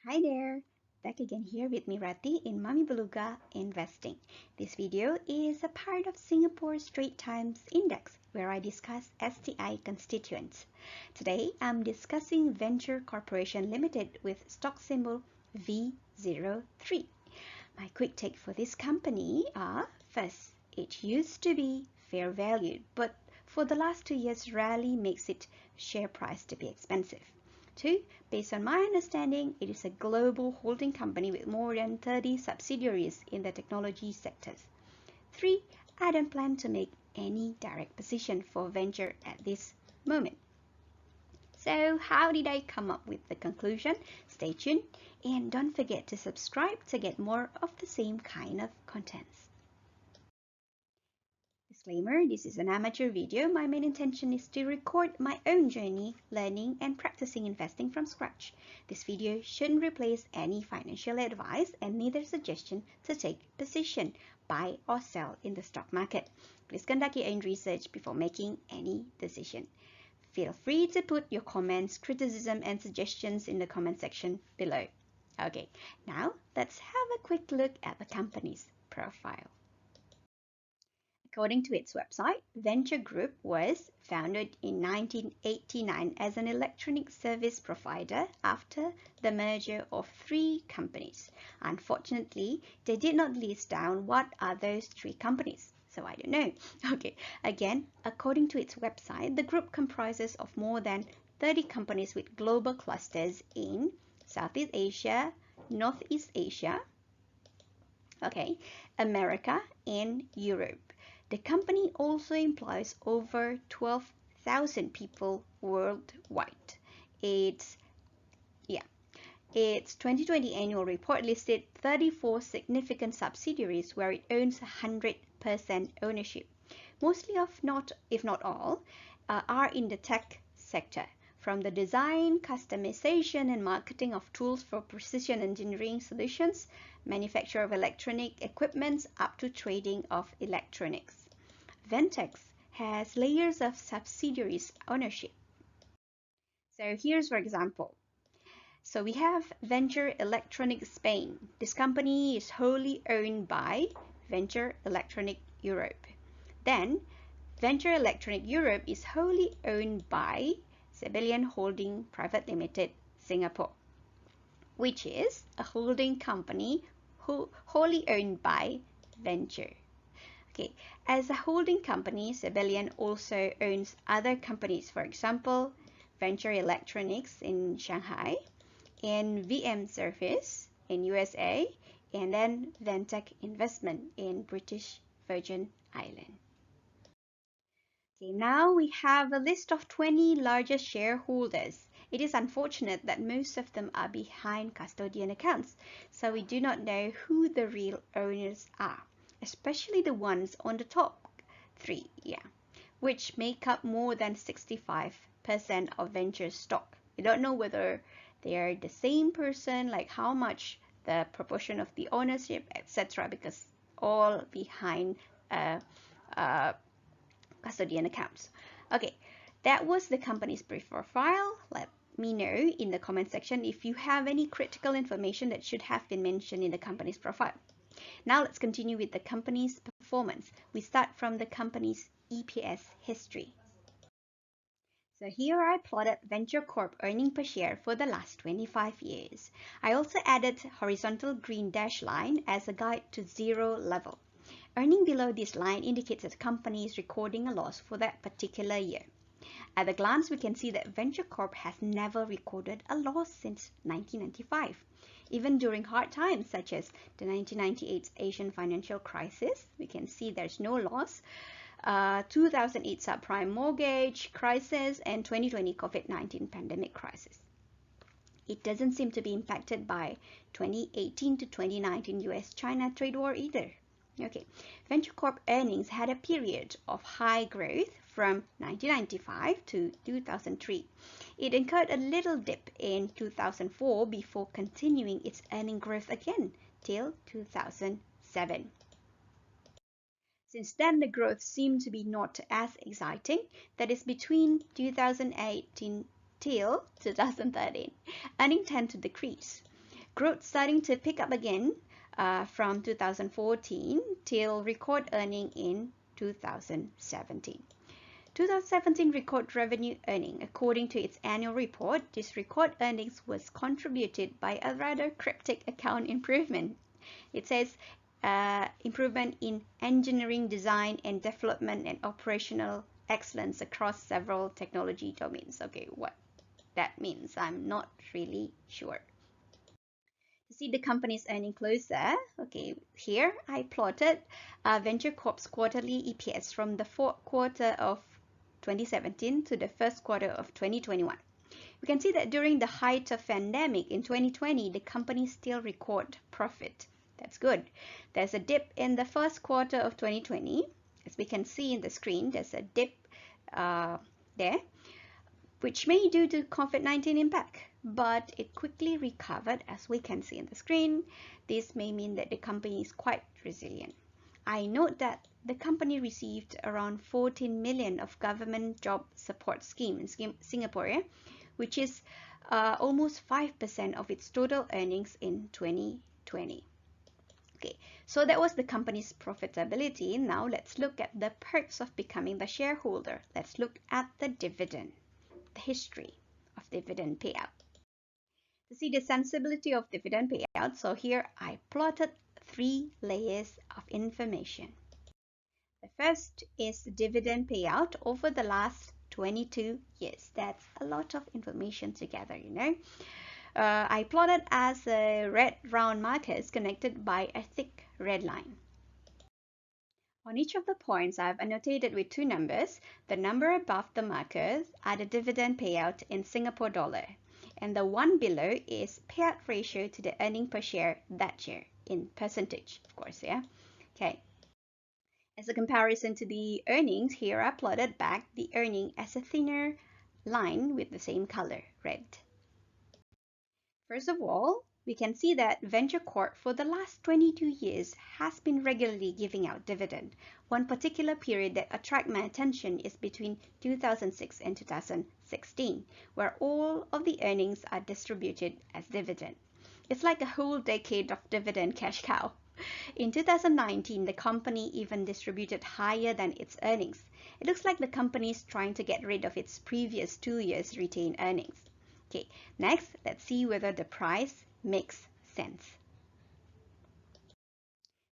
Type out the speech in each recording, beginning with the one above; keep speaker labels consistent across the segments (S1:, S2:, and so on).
S1: Hi there, back again here with me Rati in Mami Beluga Investing. This video is a part of Singapore Straits Times Index where I discuss STI constituents. Today I'm discussing Venture Corporation Limited with stock symbol VO3. My quick take for this company are, first, it used to be fair valued, but for the last 2 years rarely makes its share price to be expensive. 2. Based on my understanding, it is a global holding company with more than 30 subsidiaries in the technology sectors. 3. I don't plan to make any direct position for venture at this moment. So how did I come up with the conclusion? Stay tuned and don't forget to subscribe to get more of the same kind of contents. Disclaimer, this is an amateur video. My main intention is to record my own journey, learning and practicing investing from scratch. This video shouldn't replace any financial advice and neither suggestion to take position, buy or sell in the stock market. Please conduct your own research before making any decision. Feel free to put your comments, criticism and suggestions in the comment section below. Okay, now let's have a quick look at the company's profile. According to its website, Venture Group was founded in 1989 as an electronic service provider after the merger of 3 companies. Unfortunately, they did not list down what are those 3 companies, so I don't know. Okay, again, according to its website, the group comprises of more than 30 companies with global clusters in Southeast Asia, Northeast Asia, America, and Europe. The company also employs over 12,000 people worldwide. Its 2020 annual report listed 34 significant subsidiaries where it owns 100% ownership. Mostly if not all, are in the tech sector, from the design, customization, and marketing of tools for precision engineering solutions, manufacture of electronic equipment, up to trading of electronics. Ventex has layers of subsidiaries ownership. So here's for example. So we have Venture Electronic Spain. This company is wholly owned by Venture Electronic Europe. Then Venture Electronic Europe is wholly owned by Sebelian Holding Private Limited, Singapore, which is a holding company wholly owned by Venture. Okay, as a holding company, Sebelian also owns other companies, for example, Venture Electronics in Shanghai, and VM Service in USA, and then Ventec Investment in British Virgin Islands. Okay, now we have a list of 20 largest shareholders. It is unfortunate that most of them are behind custodian accounts, so we do not know who the real owners are, especially the ones on the top 3, which make up more than 65% of Venture stock. We don't know whether they are the same person, like how much the proportion of the ownership, etc., because all behind custodian accounts. Okay, that was the company's brief profile. Let me know in the comment section if you have any critical information that should have been mentioned in the company's profile. Now let's continue with the company's performance. We start from the company's EPS history. So here I plotted Venture Corp earning per share for the last 25 years. I also added horizontal green dash line as a guide to 0 level. Earning below this line indicates that the company is recording a loss for that particular year. At a glance, we can see that Venture Corp has never recorded a loss since 1995. Even during hard times such as the 1998 Asian financial crisis, we can see there's no loss. 2008 subprime mortgage crisis and 2020 COVID-19 pandemic crisis. It doesn't seem to be impacted by 2018 to 2019 US-China trade war either. Okay, Venture Corp earnings had a period of high growth from 1995 to 2003. It incurred a little dip in 2004 before continuing its earning growth again till 2007. Since then, the growth seemed to be not as exciting, that is between 2018 till 2013. Earnings tend to decrease. growth starting to pick up again from 2014 till record earning in 2017. 2017 record revenue earning. According to its annual report, this record earnings was contributed by a rather cryptic account improvement. It says improvement in engineering, design, and development and operational excellence across several technology domains. Okay, what that means, I'm not really sure. To see the company's earning closer, okay, here I plotted Venture Corp's quarterly EPS from the fourth quarter of 2017 to the first quarter of 2021. We can see that during the height of pandemic in 2020, the company still record profit. That's good. There's a dip in the first quarter of 2020. As we can see in the screen, there's a dip there, which may be due to COVID-19 impact, but it quickly recovered as we can see in the screen. This may mean that the company is quite resilient. I note that the company received around 14 million of government job support scheme in Singapore, which is almost 5% of its total earnings in 2020. Okay, so that was the company's profitability. Now let's look at the perks of becoming the shareholder. Let's look at the dividend, the history of dividend payout. To see the sensibility of dividend payout, so here I plotted 3 layers of information. The first is the dividend payout over the last 22 years. That's a lot of information together, you know. I plotted as red round markers connected by a thick red line. On each of the points, I've annotated with 2 numbers. The number above the markers are the dividend payout in Singapore dollar, and the one below is payout ratio to the earning per share that year in percentage, of course, yeah. Okay. As a comparison to the earnings, here I plotted back the earning as a thinner line with the same color, red. First of all, we can see that Venture Corp for the last 22 years has been regularly giving out dividend. One particular period that attracted my attention is between 2006 and 2016, where all of the earnings are distributed as dividend. It's like a whole decade of dividend cash cow. In 2019, the company even distributed higher than its earnings. It looks like the company is trying to get rid of its previous 2 years' retained earnings. Okay, next, let's see whether the price makes sense.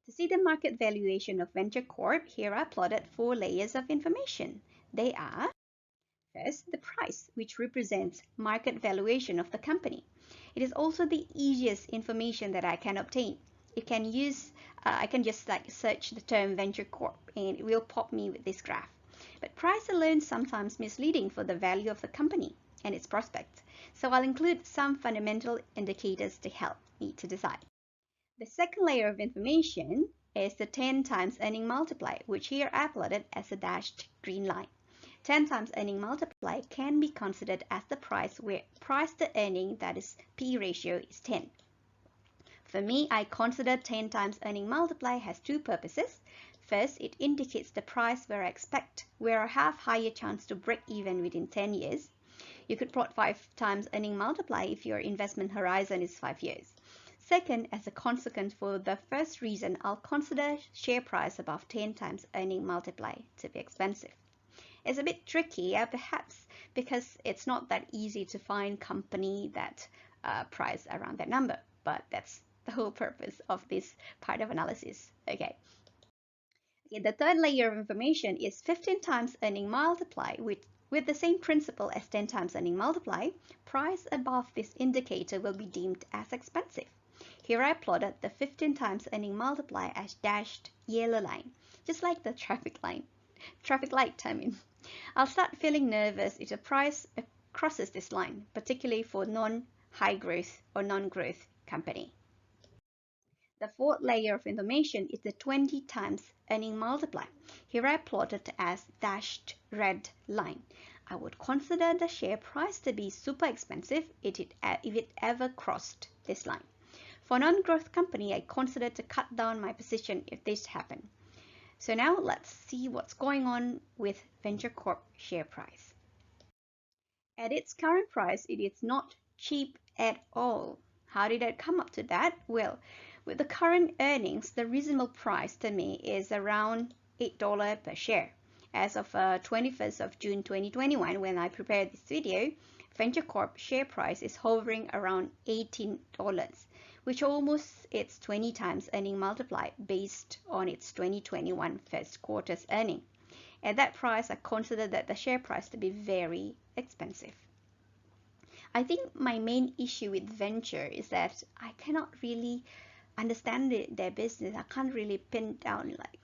S1: To see the market valuation of Venture Corp, here I plotted 4 layers of information. They are, first, the price, which represents market valuation of the company. It is also the easiest information that I can obtain. You can use, I can just search the term Venture Corp and it will pop me with this graph. But price alone is sometimes misleading for the value of the company and its prospects. So I'll include some fundamental indicators to help me to decide. The second layer of information is the 10 times earning multiply, which here I plotted as a dashed green line. 10 times earning multiply can be considered as the price where price to earning, that is P ratio, is 10. For me, I consider 10 times earning multiply has 2 purposes. First, it indicates the price where I have higher chance to break even within 10 years. You could plot 5 times earning multiply if your investment horizon is 5 years. Second, as a consequence for the first reason, I'll consider share price above 10 times earning multiply to be expensive. It's a bit tricky, perhaps because it's not that easy to find company that price around that number, but that's the whole purpose of this part of analysis. Okay, the third layer of information is 15 times earning multiply with the same principle as 10 times earning multiply. Price above this indicator will be deemed as expensive. Here I plotted the 15 times earning multiply as dashed yellow line, just like the traffic light, I mean. I'll start feeling nervous if the price crosses this line, particularly for non-high growth or non-growth company. The fourth layer of information is the 20 times earning multiply. Here I plotted as dashed red line. I would consider the share price to be super expensive if it ever crossed this line. For non-growth company, I consider to cut down my position if this happened. So now let's see what's going on with Venture Corp share price. At its current price, it is not cheap at all. How did I come up to that? Well, with the current earnings, the reasonable price to me is around $8 per share. As of 21st of June 2021, when I prepared this video, Venture Corp share price is hovering around $18, which almost its 20 times earning multiply based on its 2021 first quarter's earning. At that price, I consider that the share price to be very expensive. I think my main issue with venture is that I cannot really understand their business. I can't really pin down like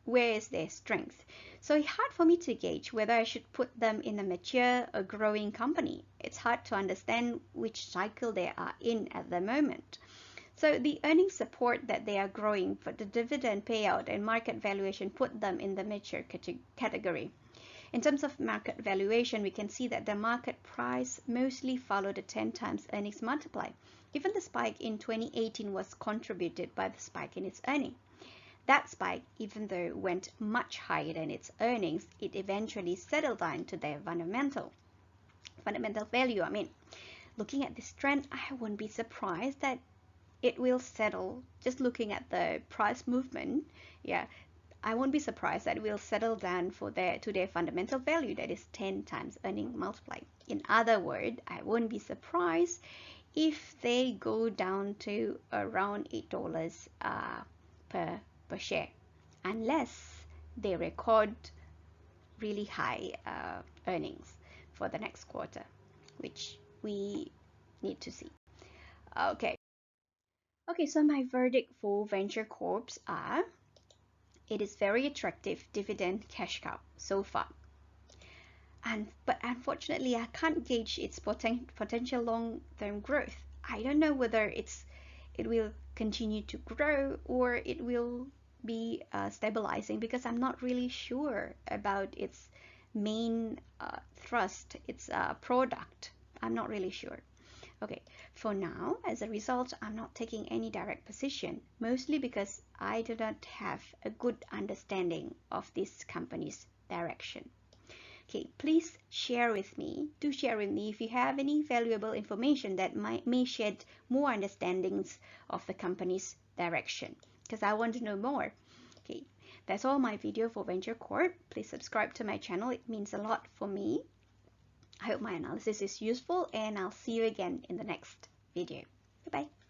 S1: where is their strength. So it's hard for me to gauge whether I should put them in a mature or growing company. It's hard to understand which cycle they are in at the moment. So the earnings support that they are growing, but the dividend payout and market valuation put them in the mature category. In terms of market valuation, we can see that the market price mostly followed the 10 times earnings multiply. Even the spike in 2018 was contributed by the spike in its earning. That spike, even though it went much higher than its earnings, it eventually settled down to their fundamental value. Looking at this trend, I wouldn't be surprised that it will settle. Just looking at the price movement, I won't be surprised that it will settle down to their fundamental value, that is 10 times earning multiply. In other words, I won't be surprised if they go down to around $8 per share, unless they record really high earnings for the next quarter, which we need to see. Okay, so my verdict for Venture Corps are: it is very attractive dividend cash cow so far. But unfortunately, I can't gauge its potential long-term growth. I don't know whether it will continue to grow or it will be stabilizing, because I'm not really sure about its main thrust, its product. I'm not really sure. Okay, for now, as a result, I'm not taking any direct position, mostly because I do not have a good understanding of this company's direction. Okay, please share with me. Do share with me if you have any valuable information that may shed more understandings of the company's direction, because I want to know more. Okay, that's all my video for Venture Corp. Please subscribe to my channel. It means a lot for me. I hope my analysis is useful, and I'll see you again in the next video. Bye-bye.